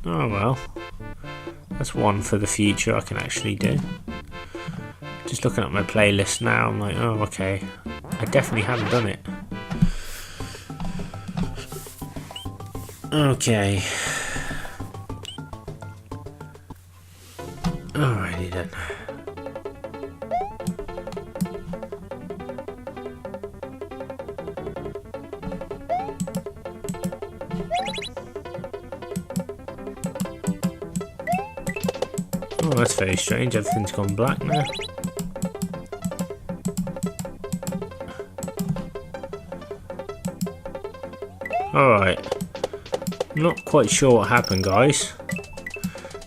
Oh well. That's one for the future I can actually do. Just looking at my playlist now, I'm like, oh okay. I definitely haven't done it. Okay. Alrighty then. Oh, that's very strange. Everything's gone black now. Alright. Not quite sure what happened, guys.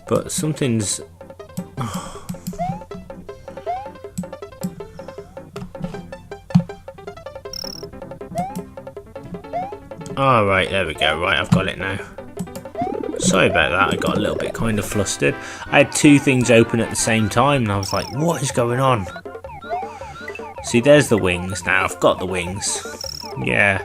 But something's... Alright, there we go. Right, I've got it now. Sorry about that, I got a little bit kind of flustered. I had two things open at the same time and I was like, what is going on? See, there's the wings now. I've got the wings. Yeah,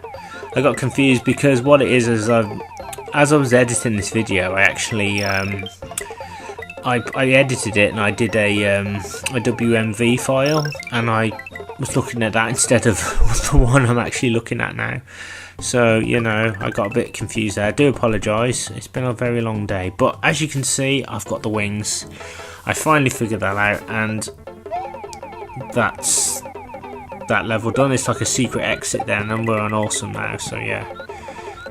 I got confused because what it is as I was editing this video, I actually I edited it and I did a WMV file, and I was looking at that instead of the one I'm actually looking at now. So, you know, I got a bit confused there. I do apologise. It's been a very long day. But as you can see, I've got the wings. I finally figured that out, and that's that level done. It's like a secret exit then, and we're on awesome now. So, yeah.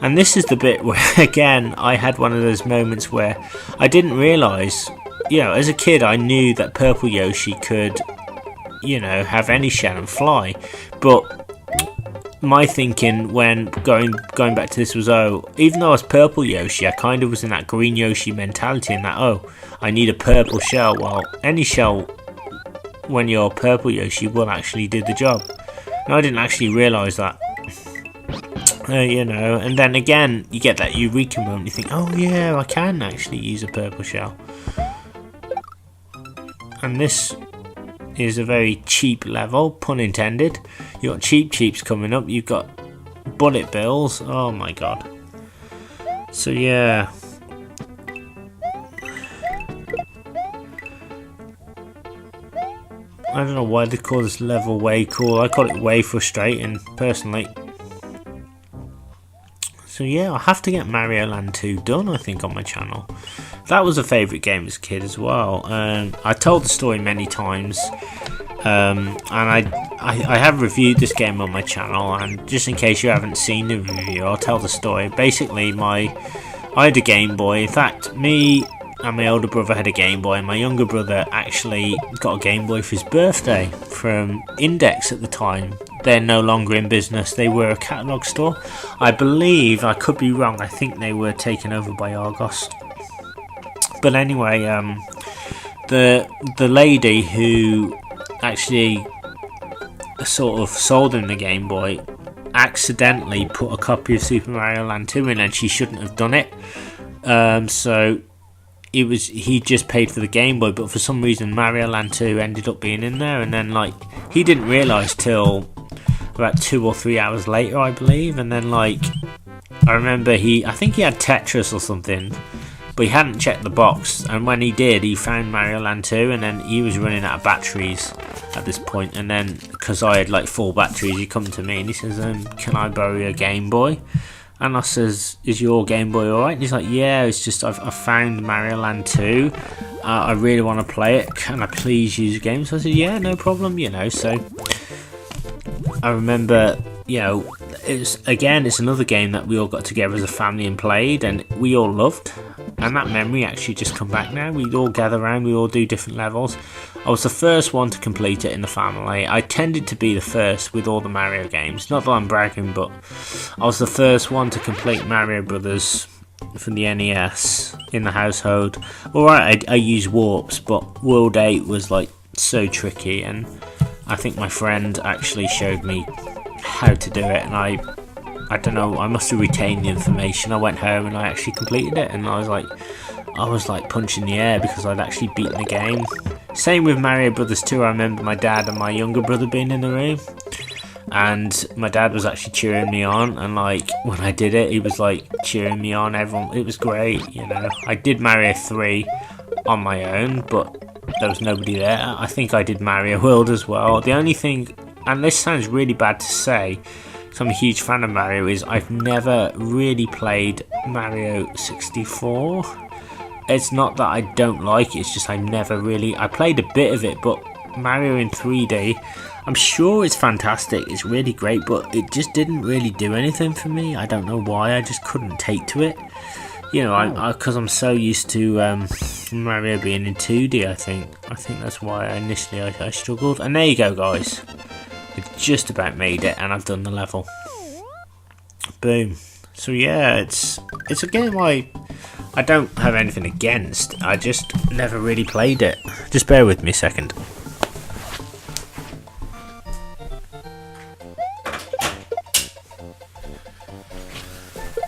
And this is the bit where, again, I had one of those moments where I didn't realise, you know, as a kid I knew that Purple Yoshi could, you know, have any shell and fly. But my thinking when going back to this was, oh, even though I was Purple Yoshi, I kind of was in that Green Yoshi mentality, and that, oh, I need a purple shell. Well, any shell when you're Purple Yoshi will actually do the job. And I didn't actually realise that. You know, and then again, you get that eureka moment, you think, oh yeah, I can actually use a purple shell. And this is a very cheap level, pun intended. You've got cheaps coming up, you've got bullet bills, oh my god. So yeah. I don't know why they call this level way cool. I call it way frustrating, personally. So yeah, I'll have to get Mario Land 2 done, I think, on my channel. That was a favourite game as a kid as well. I told the story many times, and I have reviewed this game on my channel, and just in case you haven't seen the review, I'll tell the story. Basically, I had a Game Boy. In fact, me and my older brother had a Game Boy, and my younger brother actually got a Game Boy for his birthday from Index at the time. They're no longer in business. They were a catalogue store. I believe, I could be wrong, I think they were taken over by Argos. But anyway, the lady who actually sort of sold him the Game Boy accidentally put a copy of Super Mario Land 2 in, and she shouldn't have done it. So he just paid for the Game Boy, but for some reason Mario Land 2 ended up being in there, and then like he didn't realise till about 2 or 3 hours later, I believe. And then like I remember I think he had Tetris or something, but he hadn't checked the box, and when he did, he found Mario Land 2, and then he was running out of batteries at this point. And then because I had like full batteries, he come to me and he says, can I borrow your Game Boy? And I says, is your Game Boy alright? And he's like, yeah, it's just I've found Mario Land 2. I really want to play it. Can I please use your game? So I said, yeah, no problem, you know. So I remember, you know, it's another game that we all got together as a family and played, and we all loved. And that memory actually just come back now. We'd all gather around, we all do different levels. I was the first one to complete it in the family. I tended to be the first with all the Mario games. Not that I'm bragging, but I was the first one to complete Mario Brothers from the NES in the household. Alright, I used warps, but World 8 was like so tricky, and I think my friend actually showed me how to do it, and I don't know, I must have retained the information. I went home and I actually completed it, and I was like punching the air because I'd actually beaten the game. Same with Mario Brothers 2. I remember my dad and my younger brother being in the room, and my dad was actually cheering me on, and like when I did it, he was like cheering me on. Everyone, it was great, you know. I did Mario 3 on my own, but there was nobody there. I think I did Mario World as well. The only thing, and this sounds really bad to say, because I'm a huge fan of Mario, is I've never really played Mario 64. It's not that I don't like it, it's just I played a bit of it, but Mario in 3D, I'm sure it's fantastic, it's really great, but it just didn't really do anything for me. I don't know why, I just couldn't take to it. You know, because I'm so used to Mario being in 2D, I think that's why initially I struggled. And there you go, guys. I just about made it, and I've done the level. Boom. So yeah, it's a game I don't have anything against. I just never really played it. Just bear with me a second.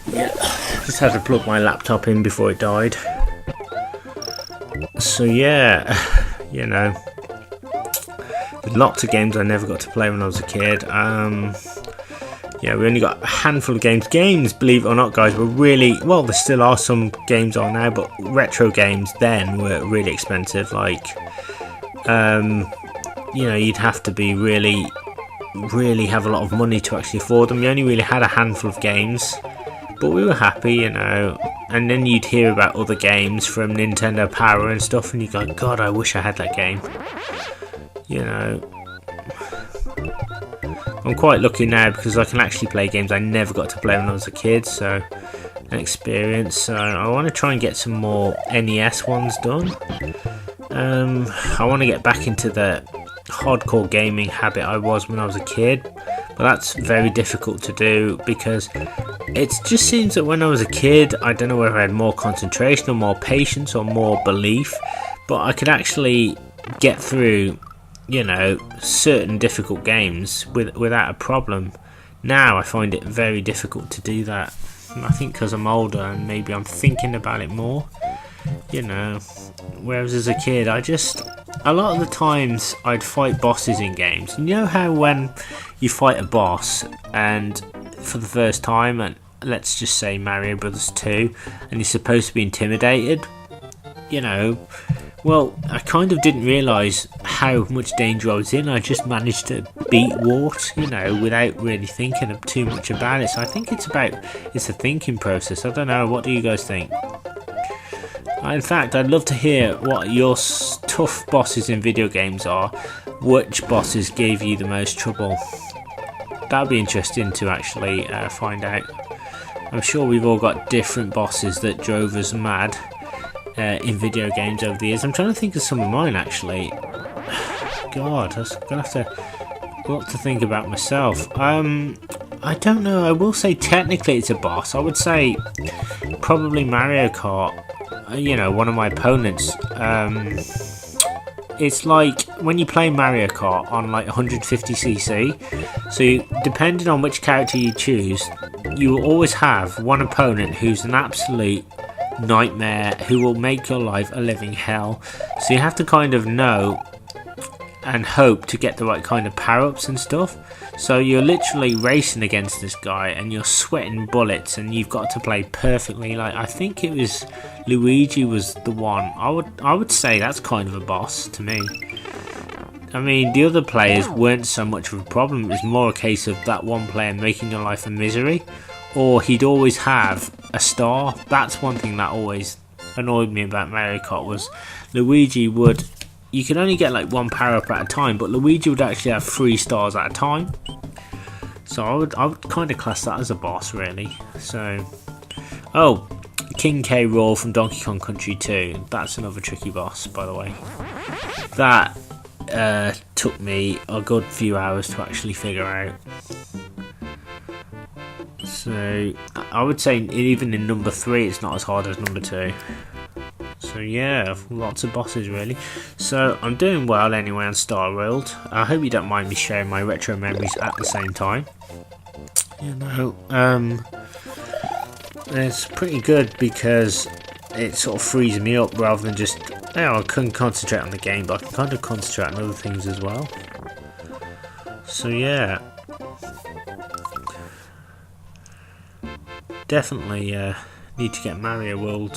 Yeah, just had to plug my laptop in before it died. So yeah, you know, lots of games I never got to play when I was a kid. Yeah, we only got a handful of games. Believe it or not, guys, were really, well, there still are some games on now, but retro games then were really expensive. Like, you know, you'd have to be really have a lot of money to actually afford them. You only really had a handful of games, but we were happy, you know. And then you'd hear about other games from Nintendo Power and stuff, and you go, God, I wish I had that game. You know, I'm quite lucky now because I can actually play games I never got to play when I was a kid, so an experience. So I want to try and get some more NES ones done. I want to get back into the hardcore gaming habit I was when I was a kid, but that's very difficult to do because it just seems that when I was a kid, I don't know whether I had more concentration or more patience or more belief, but I could actually get through, you know, certain difficult games without a problem. Now I find it very difficult to do that. I think because I'm older and maybe I'm thinking about it more, you know. Whereas as a kid, a lot of the times I'd fight bosses in games. You know how when you fight a boss and for the first time, and let's just say Mario Brothers 2, and you're supposed to be intimidated, you know. Well, I kind of didn't realise how much danger I was in. I just managed to beat Wart, you know, without really thinking too much about it. So I think it's a thinking process. I don't know, what do you guys think? In fact, I'd love to hear what your tough bosses in video games are. Which bosses gave you the most trouble? That'd be interesting to actually find out. I'm sure we've all got different bosses that drove us mad in video games over the years. I'm trying to think of some of mine actually. God, I'm gonna have to think about myself. I don't know. I will say technically it's a boss. I would say probably Mario Kart. You know, one of my opponents. It's like when you play Mario Kart on like 150cc. So depending on which character you choose, you will always have one opponent who's an absolute nightmare, who will make your life a living hell. So you have to kind of know and hope to get the right kind of power-ups and stuff. So you're literally racing against this guy and you're sweating bullets and you've got to play perfectly. Like, I think it was Luigi was the one. I would say that's kind of a boss to me. I mean, the other players weren't so much of a problem. It was more a case of that one player making your life a misery, or he'd always have a star. That's one thing that always annoyed me about Mario Kart, was Luigi would, you could only get like one power up at a time, but Luigi would actually have 3 stars at a time. So I would kind of class that as a boss, really. So, oh, King K. Rool from Donkey Kong Country 2. That's another tricky boss, by the way. That took me a good few hours to actually figure out. So I would say even in number 3 it's not as hard as number 2. So yeah, lots of bosses really. So I'm doing well anyway on Star World. I hope you don't mind me sharing my retro memories at the same time. You know, it's pretty good because it sort of frees me up rather than just, you know, I couldn't concentrate on the game, but I can kind of concentrate on other things as well. So yeah, Definitely need to get Mario Land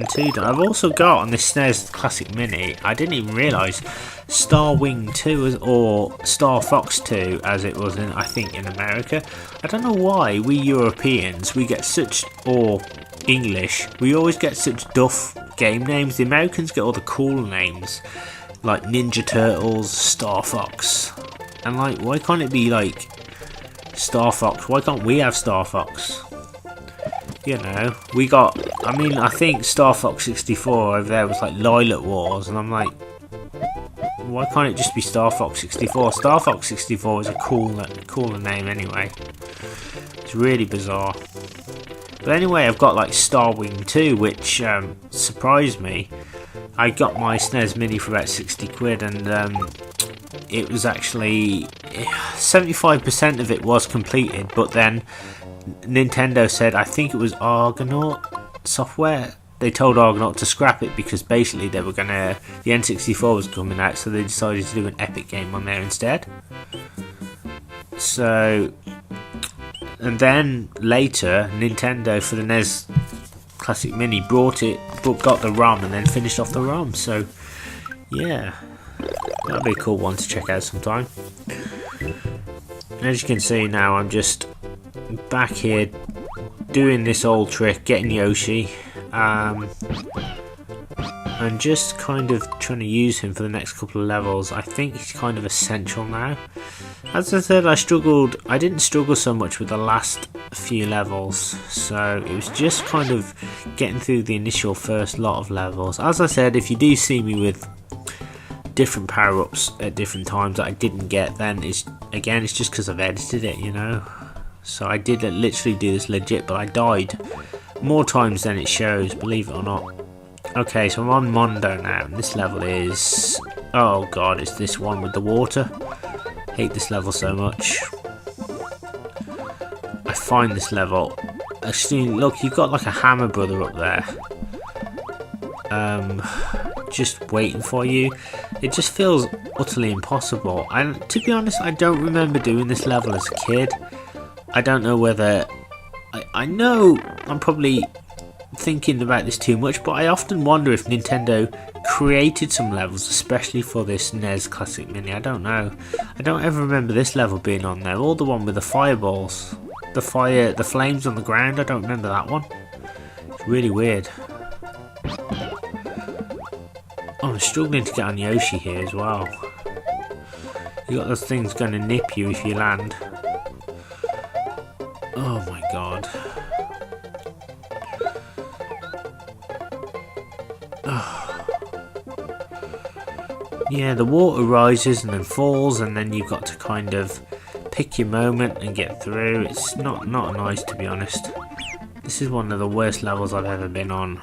2 done. I've also got on this SNES Classic Mini, I didn't even realise, Star Wing 2 or Star Fox 2 as it was in, I think, in America. I don't know why we Europeans, we get such, or English, we always get such duff game names. The Americans get all the cool names, like Ninja Turtles, Star Fox. And like, why can't it be like Star Fox? Why can't we have Star Fox? You know, we got, I mean, I think Star Fox 64 over there was like Lilac Wars, and I'm like, why can't it just be Star Fox 64? Star Fox 64 is a cooler name anyway. It's really bizarre. But anyway, I've got like Star Wing 2, which surprised me. I got my SNES Mini for about 60 quid, and it was actually 75% of it was completed, but then Nintendo said, I think it was Argonaut Software, they told Argonaut to scrap it because basically they were gonna, the N64 was coming out, so they decided to do an Epic game on there instead. So, and then later Nintendo for the NES Classic Mini brought it, but got the ROM and then finished off the ROM. So yeah, that'd be a cool one to check out sometime. And as you can see now, I'm just back here doing this old trick, getting Yoshi, and just kind of trying to use him for the next couple of levels. I think he's kind of essential now. As I said, I didn't struggle so much with the last few levels, so it was just kind of getting through the initial first lot of levels. As I said, if you do see me with different power-ups at different times that I didn't get, then it's just because I've edited it, you know. So I did literally do this legit, but I died more times than it shows, believe it or not. Okay, so I'm on Mondo now, and this level is, oh god, it's this one with the water. Hate this level so much. I find this level, actually, look, you've got like a hammer brother up there, just waiting for you. It just feels utterly impossible, and to be honest, I don't remember doing this level as a kid. I don't know whether, I know I'm probably thinking about this too much, but I often wonder if Nintendo created some levels especially for this NES Classic Mini. I don't know. I don't ever remember this level being on there, or the one with the fireballs, the flames on the ground. I don't remember that one. It's really weird. Oh, I'm struggling to get on Yoshi here as well. You got those things going to nip you if you land. Oh my god. Oh. Yeah, the water rises and then falls, and then you've got to kind of pick your moment and get through. It's not nice, to be honest. This is one of the worst levels I've ever been on.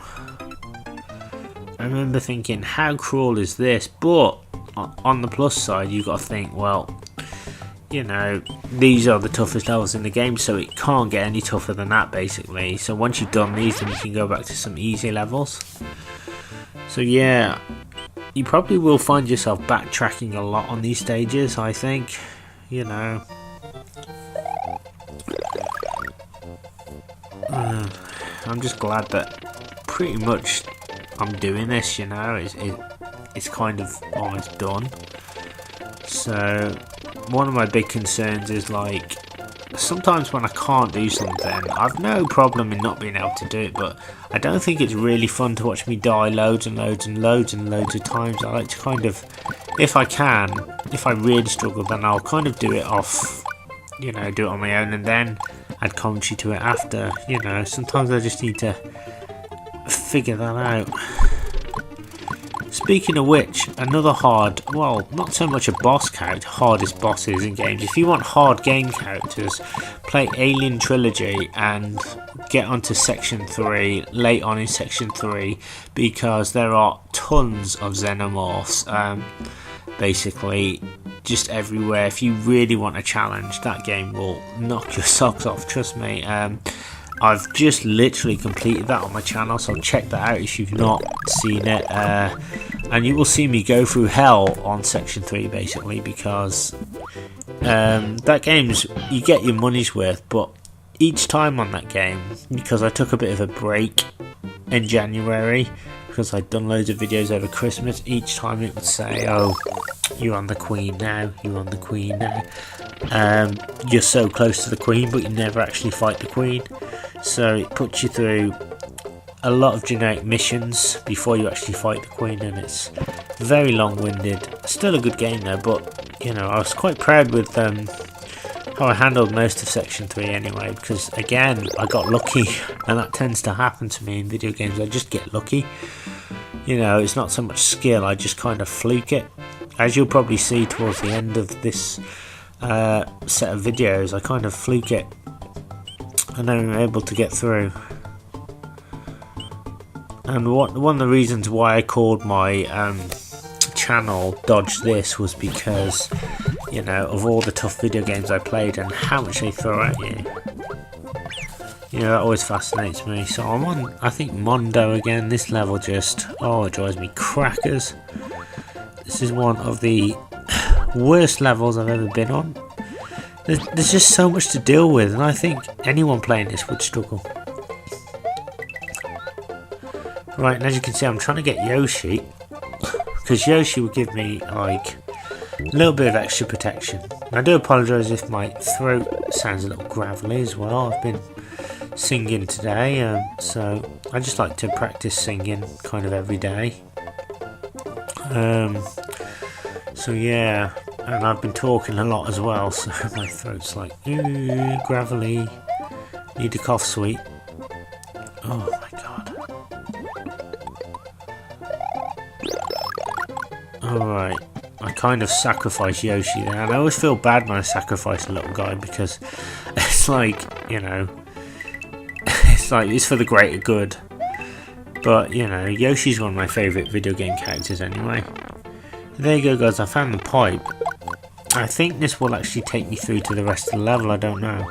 I remember thinking, how cruel is this? But on the plus side, you've got to think, well, you know, these are the toughest levels in the game, so it can't get any tougher than that, basically. So once you've done these, then you can go back to some easy levels. So yeah, you probably will find yourself backtracking a lot on these stages, I think, you know. I'm just glad that pretty much I'm doing this, you know. It's kind of almost done. So one of my big concerns is, like, sometimes when I can't do something, I've no problem in not being able to do it, but I don't think it's really fun to watch me die loads and loads and loads and loads of times. I like to kind of, if I can, if I really struggle, then I'll kind of do it off, you know, do it on my own, and then add commentary to it after, you know. Sometimes I just need to figure that out. Speaking of which, another hard, well, not so much a boss character, hardest bosses in games. If you want hard game characters, play Alien Trilogy and get onto Section 3, late on in Section 3, because there are tons of xenomorphs, basically, just everywhere. If you really want a challenge, that game will knock your socks off, trust me. I've just literally completed that on my channel, so check that out if you've not seen it, and you will see me go through hell on Section 3 basically, because that game's, you get your money's worth, but each time on that game, because I took a bit of a break in January because I'd done loads of videos over Christmas, each time it would say, oh, you're on the Queen now, you're on the Queen now. You're so close to the Queen, but you never actually fight the Queen. So it puts you through a lot of generic missions before you actually fight the Queen, and it's very long-winded. Still a good game though, but you know, I was quite proud with how I handled most of Section 3 anyway, because again, I got lucky, and that tends to happen to me in video games. I just get lucky. You know, it's not so much skill, I just kind of fluke it. As you'll probably see towards the end of this set of videos, I kind of fluke it, and then I'm able to get through. And one of the reasons why I called my channel Dodge This was because, you know, of all the tough video games I played and how much they throw at you. You know, that always fascinates me. So I'm on, I think, Mondo again. This level just, oh, it drives me crackers. This is one of the worst levels I've ever been on. There's just so much to deal with, and I think anyone playing this would struggle. Right, and as you can see, I'm trying to get Yoshi, because Yoshi will give me like a little bit of extra protection. I do apologise if my throat sounds a little gravelly as well. I've been singing today, so I just like to practice singing kind of every day. So yeah, and I've been talking a lot as well, so my throat's like gravelly. Need a cough sweet. Oh my god. Alright, I kind of sacrificed Yoshi there, and I always feel bad when I sacrifice a little guy, because it's like, you know, it's for the greater good. But, you know, Yoshi's one of my favourite video game characters anyway. There you go, guys, I found the pipe. I think this will actually take me through to the rest of the level, I don't know.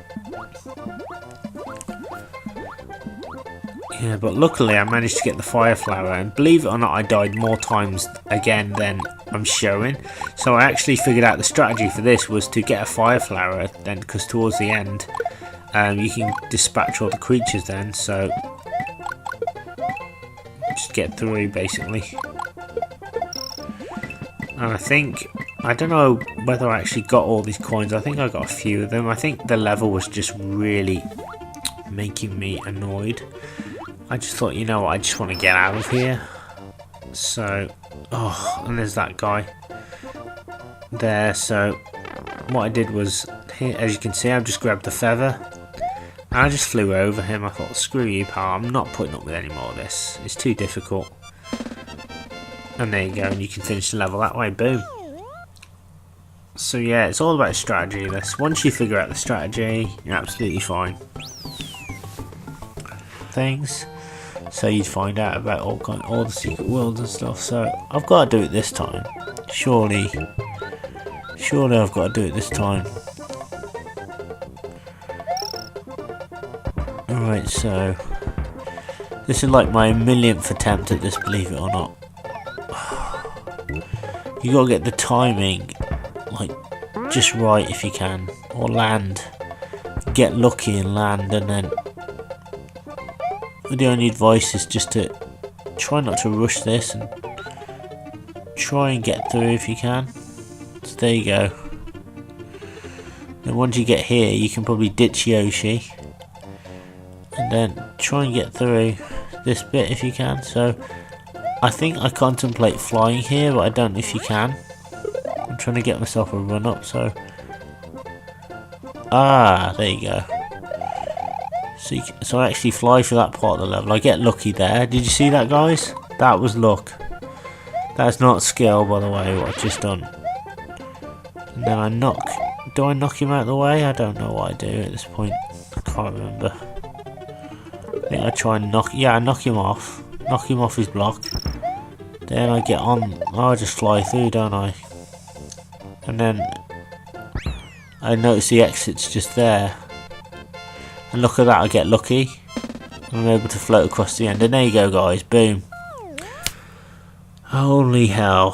Yeah, but luckily I managed to get the fire flower, and believe it or not, I died more times again than I'm showing. So I actually figured out the strategy for this was to get a fire flower then, because towards the end you can dispatch all the creatures then, so just get through basically. And I think, I don't know whether I actually got all these coins. I think I got a few of them. I think the level was just really making me annoyed. I just thought, you know what, I just want to get out of here. So, oh, and there's that guy there. So what I did was, here, as you can see, I've just grabbed the feather and I just flew over him. I thought, screw you, pal, I'm not putting up with any more of this. It's too difficult. And there you go, and you can finish the level that way, boom. So yeah, it's all about strategy, this. Once you figure out the strategy, you're absolutely fine. Things. So you'd find out about all the secret worlds and stuff. So I've got to do it this time. Surely I've got to do it this time. Alright, so this is like my millionth attempt at this, believe it or not. You gotta get the timing like just right if you can, or land. Get lucky and land, and then the only advice is just to try not to rush this and try and get through if you can. So there you go. Then once you get here, you can probably ditch Yoshi and then try and get through this bit if you can. So I think I contemplate flying here, but I don't know if you can. I'm trying to get myself a run up, so there you go. So I actually fly for that part of the level. I get lucky there. Did you see that, guys? That was luck. That's not skill, by the way, what I've just done. And then I knock. Do I knock him out of the way? I don't know what I do at this point. I can't remember. I think I try and knock. Yeah, I knock him off. Knock him off his block. Then I get on. I just fly through, don't I? And then I notice the exit's just there. And look at that, I get lucky. I'm able to float across the end. And there you go, guys. Boom. Holy hell.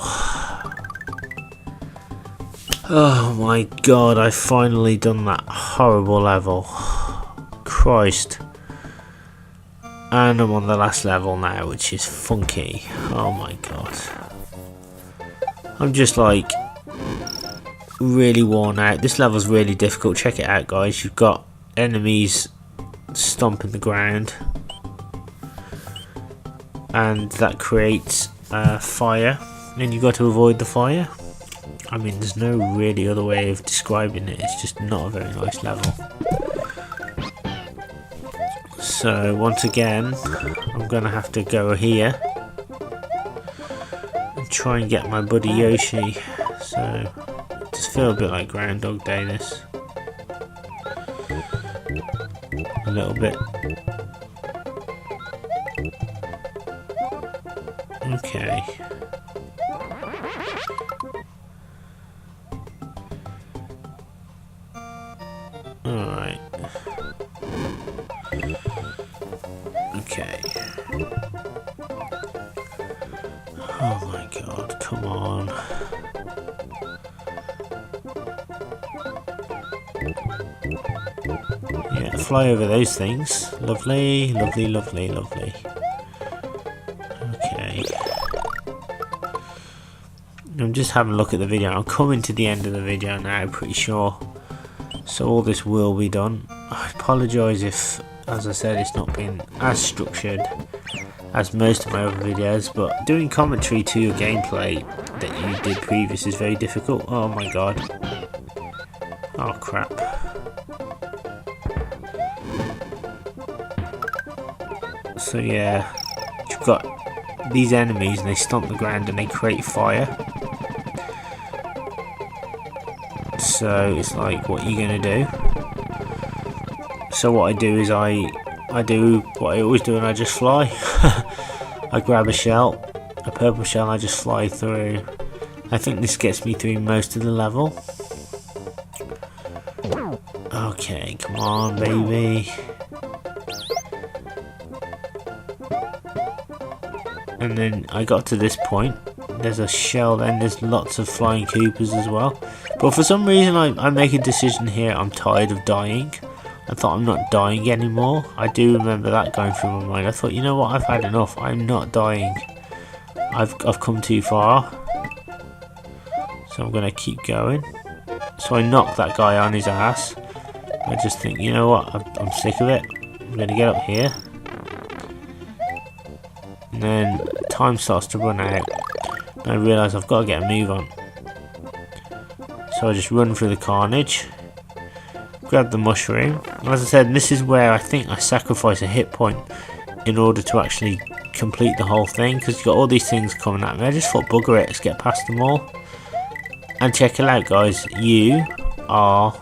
Oh my god, I've finally done that horrible level. Christ. And I'm on the last level now, which is funky. Oh my god. I'm just like really worn out. This level's really difficult. Check it out, guys. You've got enemies stomping the ground, and that creates fire, and you've got to avoid the fire. I mean, there's no really other way of describing it. It's just not a very nice level. So once again, I'm gonna have to go here and try and get my buddy Yoshi. So just feel a bit like Groundhog Day this. A little bit. Okay. Alright. Okay. Oh my god, come on. Yeah, fly over those things. Lovely, lovely, lovely, lovely. Okay. I'm just having a look at the video. I'm coming to the end of the video now, pretty sure. So all this will be done. I apologise if, as I said, it's not been as structured as most of my other videos, but doing commentary to your gameplay that you did previous is very difficult. Oh my god. Oh crap. So yeah, you've got these enemies and they stomp the ground and they create fire. So it's like, what are you gonna do? So what I do is I do what I always do, and I just fly. I grab a shell, a purple shell, and I just fly through. I think this gets me through most of the level. Okay, come on, baby. And then I got to this point. There's a shell, then there's lots of flying Koopas as well. But for some reason I make a decision here. I'm tired of dying. I thought, I'm not dying anymore. I do remember that going through my mind. I thought, you know what, I've had enough. I'm not dying. I've come too far. So I'm going to keep going. So I knock that guy on his ass. I just think, you know what, I'm sick of it. I'm going to get up here. And then time starts to run out. And I realise I've got to get a move on. So I just run through the carnage. Grab the mushroom. As I said, this is where I think I sacrifice a hit point in order to actually complete the whole thing, because you've got all these things coming at me. I just thought, bugger it, let's get past them all. And check it out, guys. You are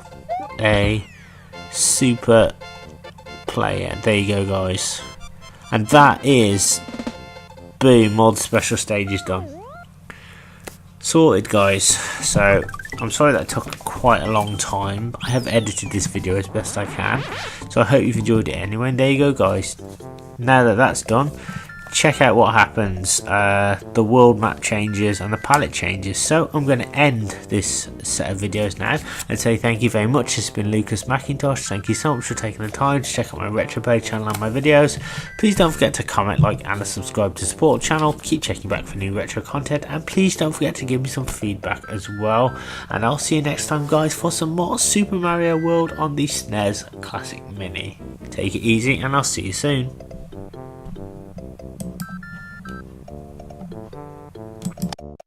a super player. There you go, guys. And that is, boom, all the special stages done. Sorted, guys. So I'm sorry that took quite a long time. I have edited this video as best I can, so I hope you've enjoyed it anyway. And there you go, guys. Now that that's done, check out what happens. The world map changes and the palette changes. So I'm going to end this set of videos now and say thank you very much. This has been Lucas Mackintosh. Thank you so much for taking the time to check out my RetroPlay channel and my videos. Please don't forget to comment, like and subscribe to support the channel. Keep checking back for new retro content, and please don't forget to give me some feedback as well. And I'll see you next time, guys, for some more Super Mario World on the SNES Classic Mini. Take it easy and I'll see you soon.